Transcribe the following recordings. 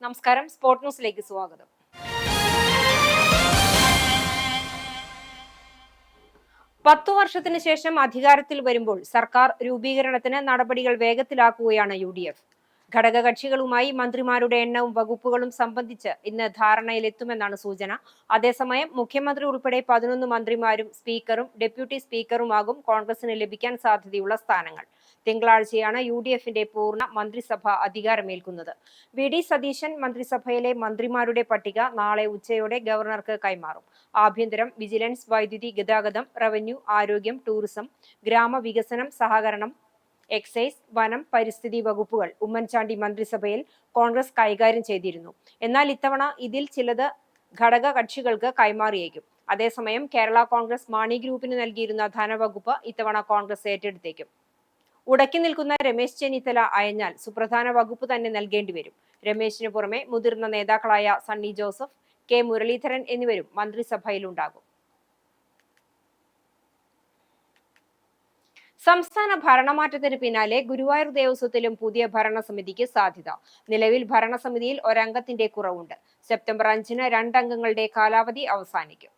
നമസ്കാരം, സ്പോർട് ന്യൂസിലേക്ക് സ്വാഗതം. പത്തു വർഷത്തിന് ശേഷം അധികാരത്തിൽ വരുമ്പോൾ സർക്കാർ രൂപീകരണത്തിന് നടപടികൾ വേഗത്തിലാക്കുകയാണ് UDF. ഘടകകക്ഷികളുമായി മന്ത്രിമാരുടെ എണ്ണവും വകുപ്പുകളും സംബന്ധിച്ച് ഇന്ന് ധാരണയിലെത്തുമെന്നാണ് സൂചന. അതേസമയം മുഖ്യമന്ത്രി ഉൾപ്പെടെ 11 മന്ത്രിമാരും സ്പീക്കറും ഡെപ്യൂട്ടി സ്പീക്കറുമാകും കോൺഗ്രസിന് ലഭിക്കാൻ സാധ്യതയുള്ള സ്ഥാനങ്ങൾ. തിങ്കളാഴ്ചയാണ് UDFന്റെ പൂർണ്ണ മന്ത്രിസഭ അധികാരമേൽക്കുന്നത്. VD സതീശൻ മന്ത്രിസഭയിലെ മന്ത്രിമാരുടെ പട്ടിക നാളെ ഉച്ചയോടെ ഗവർണർക്ക് കൈമാറും. ആഭ്യന്തരം, വിജിലൻസ്, വൈദ്യുതി, ഗതാഗതം, റവന്യൂ, ആരോഗ്യം, ടൂറിസം, ഗ്രാമവികസനം, സഹകരണം, എക്സൈസ്, വനം, പരിസ്ഥിതി വകുപ്പുകൾ ഉമ്മൻചാണ്ടി മന്ത്രിസഭയിൽ കോൺഗ്രസ് കൈകാര്യം ചെയ്തിരുന്നു. എന്നാൽ ഇത്തവണ ഇതിൽ ചിലത് ഘടക കക്ഷികൾക്ക് കൈമാറിയേക്കും. അതേസമയം കേരള കോൺഗ്രസ് മാണി ഗ്രൂപ്പിന് നൽകിയിരുന്ന ധനവകുപ്പ് ഇത്തവണ കോൺഗ്രസ് ഏറ്റെടുത്തേക്കും. ഉടക്കി നിൽക്കുന്ന രമേശ് ചെന്നിത്തല അയഞ്ഞാൽ സുപ്രധാന വകുപ്പ് തന്നെ നൽകേണ്ടി വരും. രമേശിന് പുറമെ മുതിർന്ന നേതാക്കളായ സണ്ണി ജോസഫ്, കെ മുരളീധരൻ എന്നിവരും മന്ത്രിസഭയിലുണ്ടാകും. സംസ്ഥാന ഭരണമാറ്റത്തിന് പിന്നാലെ ഗുരുവായൂർ ദേവസ്വത്തിലും പുതിയ ഭരണസമിതിക്ക് സാധ്യത. നിലവിൽ ഭരണസമിതിയിൽ ഒരംഗത്തിന്റെ കുറവുണ്ട്. സെപ്റ്റംബർ 5-ന് 2 അംഗങ്ങളുടെ കാലാവധി അവസാനിക്കും.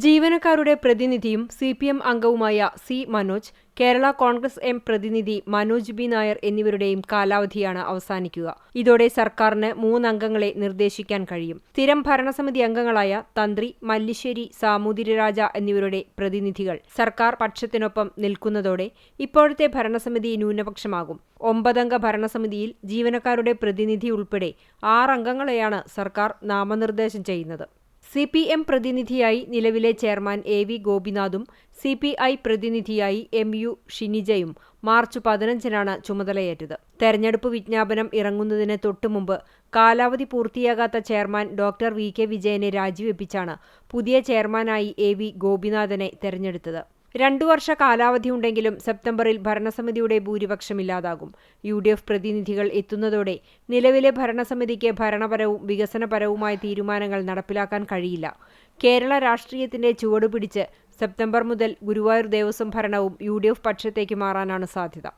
ജീവനക്കാരുടെ പ്രതിനിധിയും CPM അംഗവുമായ C. മനോജ്, കേരള കോൺഗ്രസ് M പ്രതിനിധി മനോജ് B. നായർ എന്നിവരുടെയും കാലാവധിയാണ് അവസാനിക്കുക. ഇതോടെ സർക്കാരിന് 3 അംഗങ്ങളെ നിർദ്ദേശിക്കാൻ കഴിയും. സ്ഥിരം ഭരണസമിതി അംഗങ്ങളായ തന്ത്രി, മല്ലിശ്ശേരി, സാമൂതിരിരാജ എന്നിവരുടെ പ്രതിനിധികൾ സർക്കാർ പക്ഷത്തിനൊപ്പം നിൽക്കുന്നതോടെ ഇപ്പോഴത്തെ ഭരണസമിതി ന്യൂനപക്ഷമാകും. 9 അംഗ ഭരണസമിതിയിൽ ജീവനക്കാരുടെ പ്രതിനിധി ഉൾപ്പെടെ 6 അംഗങ്ങളെയാണ് സർക്കാർ നാമനിർദ്ദേശം ചെയ്യുന്നത്. CPM പ്രതിനിധിയായി നിലവിലെ ചെയർമാൻ AV ഗോപിനാഥും CPI പ്രതിനിധിയായി MU ഷിനിജയും മാർച്ച് 15-നാണ് ചുമതലയേറ്റത്. തെരഞ്ഞെടുപ്പ് വിജ്ഞാപനം ഇറങ്ങുന്നതിന് തൊട്ടുമുമ്പ് കാലാവധി പൂർത്തിയാകാത്ത ചെയർമാൻ ഡോക്ടർ VK വിജയനെ രാജിവെപ്പിച്ചാണ് പുതിയ ചെയർമാനായി AV ഗോപിനാഥനെ തെരഞ്ഞെടുത്തത്. 2 വർഷ കാലാവധിയുണ്ടെങ്കിലും സെപ്റ്റംബറിൽ ഭരണസമിതിയുടെ ഭൂരിപക്ഷമില്ലാതാകും. UDF പ്രതിനിധികൾ എത്തുന്നതോടെ നിലവിലെ ഭരണസമിതിക്ക് ഭരണപരവും വികസനപരവുമായ തീരുമാനങ്ങൾ നടപ്പിലാക്കാൻ കഴിയില്ല. കേരള രാഷ്ട്രീയത്തിന്റെ ചുവടുപിടിച്ച് സെപ്റ്റംബർ മുതൽ ഗുരുവായൂർ ദേവസ്വം ഭരണവും UDF പക്ഷത്തേക്ക് മാറാനാണ് സാധ്യത.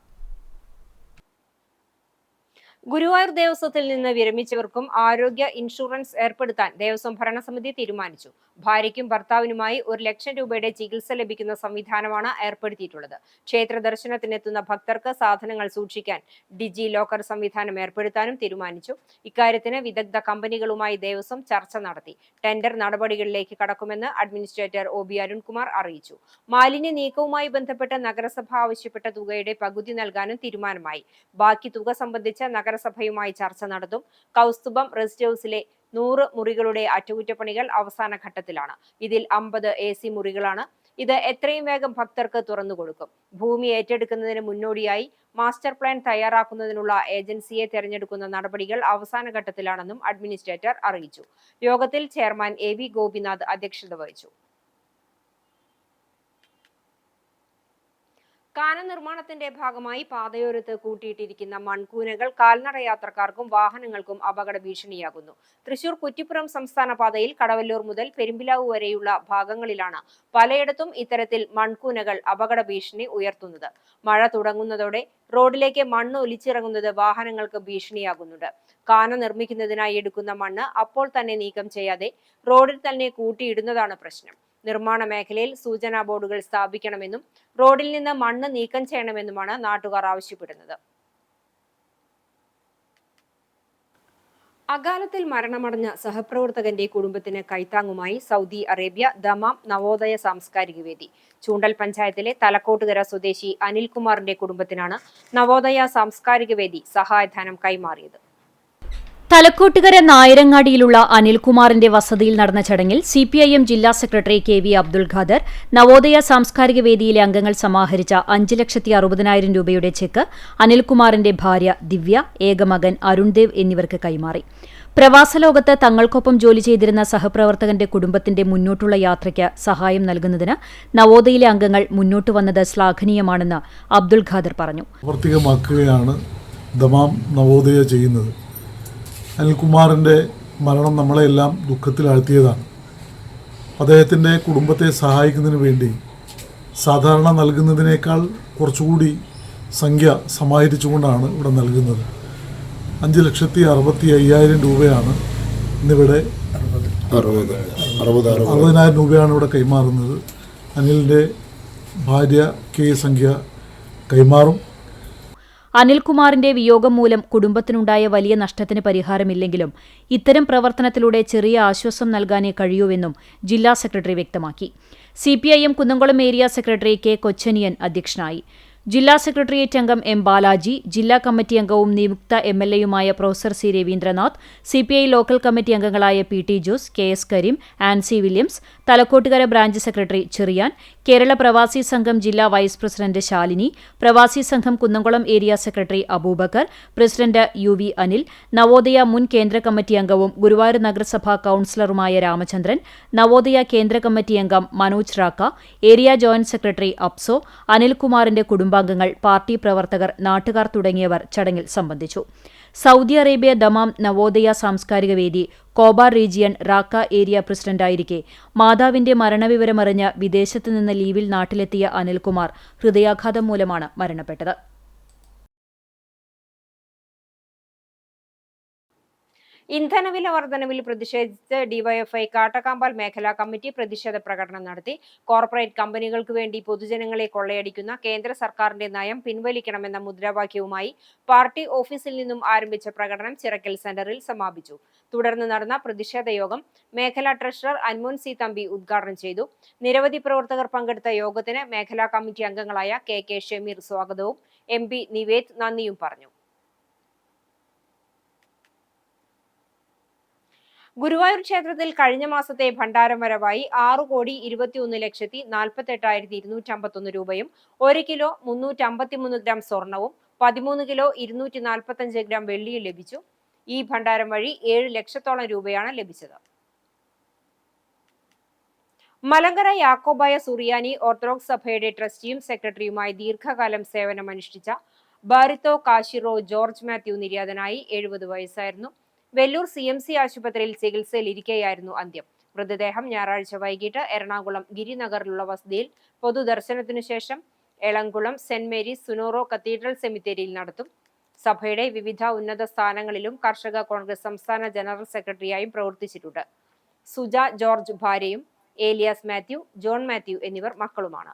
ഗുരുവായൂർ ദേവസ്വത്തിൽ നിന്ന് വിരമിച്ചവർക്കും ആരോഗ്യ ഇൻഷുറൻസ് ഏർപ്പെടുത്താൻ ദേവസ്വം ഭരണസമിതി തീരുമാനിച്ചു. ഭാര്യയ്ക്കും ഭർത്താവിനുമായി 1 ലക്ഷം രൂപയുടെ ചികിത്സ ലഭിക്കുന്ന സംവിധാനമാണ് ഏർപ്പെടുത്തിയിട്ടുള്ളത്. ക്ഷേത്ര ദർശനത്തിനെത്തുന്ന ഭക്തർക്ക് സാധനങ്ങൾ സൂക്ഷിക്കാൻ ഡിജി ലോക്കർ സംവിധാനം ഏർപ്പെടുത്താനും തീരുമാനിച്ചു. ഇക്കാര്യത്തിന് വിദഗ്ധ കമ്പനികളുമായി ദേവസ്വം ചർച്ച നടത്തി. ടെൻഡർ നടപടികളിലേക്ക് കടക്കുമെന്ന് അഡ്മിനിസ്ട്രേറ്റർ OB അരുൺകുമാർ അറിയിച്ചു. മാലിന്യ നീക്കവുമായി ബന്ധപ്പെട്ട് നഗരസഭ ആവശ്യപ്പെട്ട തുകയുടെ പകുതി നൽകാനും തീരുമാനമായി. ബാക്കി തുക സംബന്ധിച്ച് നഗരസഭയുമായി ചർച്ച നടത്തും. കൗസ്തുഭം റെസ്റ്റ് ഹൌസിലെ 100 മുറികളുടെ അറ്റകുറ്റപ്പണികൾ അവസാന ഘട്ടത്തിലാണ്. ഇതിൽ 50 AC മുറികളാണ്. ഇത് എത്രയും വേഗം ഭക്തർക്ക് തുറന്നുകൊടുക്കും. ഭൂമി ഏറ്റെടുക്കുന്നതിന് മുന്നോടിയായി മാസ്റ്റർ പ്ലാൻ തയ്യാറാക്കുന്നതിനുള്ള ഏജൻസിയെ തെരഞ്ഞെടുക്കുന്ന നടപടികൾ അവസാന ഘട്ടത്തിലാണെന്നും അഡ്മിനിസ്ട്രേറ്റർ അറിയിച്ചു. യോഗത്തിൽ ചെയർമാൻ AV ഗോപിനാഥ് അധ്യക്ഷത വഹിച്ചു. കാന നിർമ്മാണത്തിന്റെ ഭാഗമായി പാതയോരത്ത് കൂട്ടിയിട്ടിരിക്കുന്ന മൺകൂനകൾ കാൽനട യാത്രക്കാർക്കും വാഹനങ്ങൾക്കും അപകട ഭീഷണിയാകുന്നു. തൃശൂർ കുറ്റിപ്പുറം സംസ്ഥാന പാതയിൽ കടവല്ലൂർ മുതൽ പെരുമ്പിലാവ് വരെയുള്ള ഭാഗങ്ങളിലാണ് പലയിടത്തും ഇത്തരത്തിൽ മൺകൂനകൾ അപകട ഭീഷണി ഉയർത്തുന്നത്. മഴ തുടങ്ങുന്നതോടെ റോഡിലേക്ക് മണ്ണ് ഒലിച്ചിറങ്ങുന്നത് വാഹനങ്ങൾക്ക് ഭീഷണിയാകുന്നുണ്ട്. കാന നിർമ്മിക്കുന്നതിനായി എടുക്കുന്ന മണ്ണ് അപ്പോൾ തന്നെ നീക്കം ചെയ്യാതെ റോഡിൽ തന്നെ കൂട്ടിയിടുന്നതാണ് പ്രശ്നം. നിർമ്മാണ മേഖലയിൽ സൂചനാ ബോർഡുകൾ സ്ഥാപിക്കണമെന്നും റോഡിൽ നിന്ന് മണ്ണ് നീക്കം ചെയ്യണമെന്നുമാണ് നാട്ടുകാർ ആവശ്യപ്പെടുന്നത്. അകാലത്തിൽ മരണമടഞ്ഞ സഹപ്രവർത്തകന്റെ കുടുംബത്തിന് കൈത്താങ്ങുമായി സൗദി അറേബ്യ ദമാം നവോദയ സാംസ്കാരിക വേദി. ചൂണ്ടൽ പഞ്ചായത്തിലെ തലക്കോട്ടുകര സ്വദേശി അനിൽകുമാറിന്റെ കുടുംബത്തിനാണ് നവോദയ സാംസ്കാരിക വേദി സഹായധനം കൈമാറിയത്. തലക്കോട്ടുകര നായരങ്ങാടിയിലുള്ള അനിൽകുമാറിന്റെ വസതിയിൽ നടന്ന ചടങ്ങിൽ CPIM ജില്ലാ സെക്രട്ടറി KV അബ്ദുൾ ഖാദർ നവോദയ സാംസ്കാരിക വേദിയിലെ അംഗങ്ങൾ സമാഹരിച്ച 5,60,000 രൂപയുടെ ചെക്ക് അനിൽകുമാറിന്റെ ഭാര്യ ദിവ്യ, ഏകമകൻ അരുൺദേവ് എന്നിവർക്ക് കൈമാറി. പ്രവാസലോകത്ത് തങ്ങൾക്കൊപ്പം ജോലി ചെയ്തിരുന്ന സഹപ്രവർത്തകന്റെ കുടുംബത്തിന്റെ മുന്നോട്ടുള്ള യാത്രയ്ക്ക് സഹായം നൽകുന്നതിന് നവോദയയിലെ അംഗങ്ങൾ മുന്നോട്ട് വന്നത് ശ്ലാഘനീയമാണെന്ന് അബ്ദുൾ ഖാദർ പറഞ്ഞു. നവോദയ ചെയ്യുന്നത് അനിൽകുമാറിൻ്റെ മരണം നമ്മളെല്ലാം ദുഃഖത്തിലാഴ്ത്തിയതാണ്. അദ്ദേഹത്തിൻ്റെ കുടുംബത്തെ സഹായിക്കുന്നതിന് വേണ്ടി സാധാരണ നൽകുന്നതിനേക്കാൾ കുറച്ചുകൂടി സംഖ്യ സമാഹരിച്ചുകൊണ്ടാണ് ഇവിടെ നൽകുന്നത്. 5,65,000 രൂപയാണ് ഇന്നിവിടെ 60,000 രൂപയാണ് ഇവിടെ കൈമാറുന്നത്. അനിലിൻ്റെ ഭാര്യ കെ സംഖ്യ കൈമാറും. അനിൽകുമാറിന്റെ വിയോഗം മൂലം കുടുംബത്തിനുണ്ടായ വലിയ നഷ്ടത്തിന് പരിഹാരമില്ലെങ്കിലും ഇത്തരം പ്രവർത്തനത്തിലൂടെ ചെറിയ ആശ്വാസം നൽകാനേ കഴിയൂവെന്നും ജില്ലാ സെക്രട്ടറി വ്യക്തമാക്കി. CPIM Kunnamkulam area secretary K Kochaniyan അധ്യക്ഷനായി. ജില്ലാ സെക്രട്ടേറിയറ്റ് അംഗം എം ബാലാജി, ജില്ലാ കമ്മിറ്റി അംഗവും നിയുക്ത MLAയുമായ professor C Raveendranath, CPI local committee അംഗങ്ങളായ PT Jose, KS Kareem, Ancy Williams, Thalakkottukara branch secretary Cherian, Kerala Pravasi Sangham ജില്ലാ vice president Shalini, Pravasi Sangham Kunnamkulam area secretary Abubakar, president UV Anil, Navodaya മുൻ കേന്ദ്ര കമ്മിറ്റി അംഗവും ഗുരുവായൂർ നഗരസഭാ കൌൺസിലറുമായ രാമചന്ദ്രൻ, നവോദയ കേന്ദ്ര കമ്മിറ്റി അംഗം Manoj Raca, area joint secretary അപ്സോ, അനിൽകുമാറിന്റെ കുടുംബാംഗങ്ങൾ, പാർട്ടി പ്രവർത്തകർ, നാട്ടുകാർ തുടങ്ങിയവർ ചടങ്ങിൽ സംബന്ധിച്ചു. സൗദി അറേബ്യ ദമാം നവോദയ സാംസ്കാരിക വേദി കോബാർ റീജിയൻ റാക്ക ഏരിയ പ്രസിഡന്റായിരിക്കെ മാതാവിന്റെ മരണവിവരമറിഞ്ഞ് വിദേശത്ത് നിന്ന് ലീവിൽ നാട്ടിലെത്തിയ അനിൽകുമാർ ഹൃദയാഘാതം മൂലമാണ് മരണപ്പെട്ടത്. ഇന്ധനവില വർധനവിൽ പ്രതിഷേധിച്ച് ഡിവൈഎഫ്ഐ കാട്ടക്കാമ്പാൽ മേഖലാ കമ്മിറ്റി പ്രതിഷേധ പ്രകടനം നടത്തി. കോർപ്പറേറ്റ് കമ്പനികൾക്ക് വേണ്ടി പൊതുജനങ്ങളെ കൊള്ളയടിക്കുന്ന കേന്ദ്ര സർക്കാരിന്റെ നയം പിൻവലിക്കണമെന്ന മുദ്രാവാക്യവുമായി പാർട്ടി ഓഫീസിൽ നിന്നും ആരംഭിച്ച പ്രകടനം ചിറക്കൽ സെന്ററിൽ സമാപിച്ചു. തുടർന്ന് നടന്ന പ്രതിഷേധ യോഗം മേഖലാ ട്രഷറർ അൻമോൻ സി തമ്പി ഉദ്ഘാടനം ചെയ്തു. നിരവധി പ്രവർത്തകർ പങ്കെടുത്ത യോഗത്തിന് മേഖലാ കമ്മിറ്റി അംഗങ്ങളായ KK ഷമീർ സ്വാഗതവും MP നിവേദ് നന്ദിയും പറഞ്ഞു. ഗുരുവായൂർ ക്ഷേത്രത്തിൽ കഴിഞ്ഞ മാസത്തെ ഭണ്ഡാരം വരവായി 6,21,48,251 രൂപയും 1 കിലോ 353 ഗ്രാം സ്വർണവും 13 കിലോ 245 ഗ്രാം വെള്ളിയും ലഭിച്ചു. ഈ ഭണ്ഡാരം വഴി 7 ലക്ഷത്തോളം രൂപയാണ് ലഭിച്ചത്. മലങ്കര യാക്കോബായ സുറിയാനി ഓർത്തഡോക്സ് സഭയുടെ ട്രസ്റ്റിയും സെക്രട്ടറിയുമായി ദീർഘകാലം സേവനമനുഷ്ഠിച്ച ബാരിത്തോ കാശിറോ ജോർജ് മാത്യു നിര്യാതനായി. 70 വയസ്സായിരുന്നു. വെല്ലൂർ CMC ആശുപത്രിയിൽ ചികിത്സയിലിരിക്കെയായിരുന്നു അന്ത്യം. മൃതദേഹം ഞായറാഴ്ച വൈകിട്ട് എറണാകുളം ഗിരിനഗറിലുള്ള വസതിയിൽ പൊതുദർശനത്തിനു ശേഷം എളംകുളം സെന്റ് മേരീസ് സുനോറോ കത്തീഡ്രൽ സെമിത്തേരിയിൽ നടത്തും. സഭയുടെ വിവിധ ഉന്നത സ്ഥാനങ്ങളിലും കർഷക കോൺഗ്രസ് സംസ്ഥാന ജനറൽ സെക്രട്ടറിയായും പ്രവർത്തിച്ചിട്ടുണ്ട്. സുജ ജോർജ് ഭാര്യയും ഏലിയാസ് മാത്യു, ജോൺ മാത്യു എന്നിവർ മക്കളുമാണ്.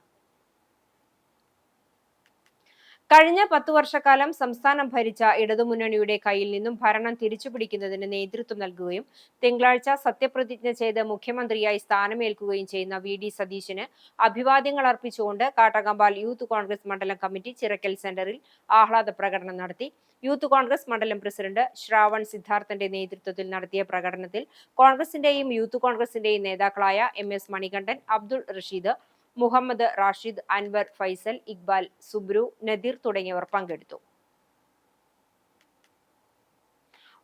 കഴിഞ്ഞ 10 വർഷക്കാലം സംസ്ഥാനം ഭരിച്ച ഇടതുമുന്നണിയുടെ കയ്യിൽ നിന്നും ഭരണം തിരിച്ചുപിടിക്കുന്നതിന് നേതൃത്വം നൽകുകയും തിങ്കളാഴ്ച സത്യപ്രതിജ്ഞ ചെയ്ത് മുഖ്യമന്ത്രിയായി സ്ഥാനമേൽക്കുകയും ചെയ്യുന്ന VD സതീശന് അഭിവാദ്യങ്ങൾ അർപ്പിച്ചുകൊണ്ട് കാട്ടകമ്പാൽ യൂത്ത് കോൺഗ്രസ് മണ്ഡലം കമ്മിറ്റി ചിറക്കൽ സെന്ററിൽ ആഹ്ലാദ പ്രകടനം നടത്തി. യൂത്ത് കോൺഗ്രസ് മണ്ഡലം പ്രസിഡന്റ് ശ്രാവൺ സിദ്ധാർത്ഥന്റെ നേതൃത്വത്തിൽ നടത്തിയ പ്രകടനത്തിൽ കോൺഗ്രസിന്റെയും യൂത്ത് കോൺഗ്രസിന്റെയും നേതാക്കളായ MS മണികണ്ഠൻ, അബ്ദുൾ റഷീദ്, മുഹമ്മദ് റാഷിദ്, അൻവർ, ഫൈസൽ, ഇക്ബാൽ, സുബ്രു, നദീർ തുടങ്ങിയവർ പങ്കെടുത്തു.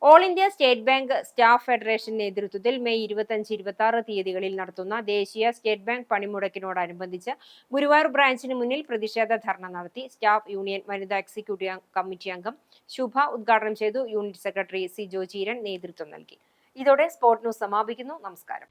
All India state bank staff federation നേതൃത്വത്തിൽ മെയ് 25-26 തീയതികളിൽ നടത്തുന്ന ദേശീയ സ്റ്റേറ്റ് ബാങ്ക് പണിമുടക്കിനോടനുബന്ധിച്ച് ഗുരുവായൂർ ബ്രാഞ്ചിന് മുന്നിൽ പ്രതിഷേധ ധർണ നടത്തി. സ്റ്റാഫ് യൂണിയൻ വനിതാ എക്സിക്യൂട്ടീവ് കമ്മിറ്റി അംഗം ശുഭ ഉദ്ഘാടനം ചെയ്തു. യൂണിറ്റ് സെക്രട്ടറി സി ജോചീരൻ നേതൃത്വം നൽകി. ഇതോടെ സ്പോർട് ന്യൂസ് സമാപിക്കുന്നു. നമസ്കാരം.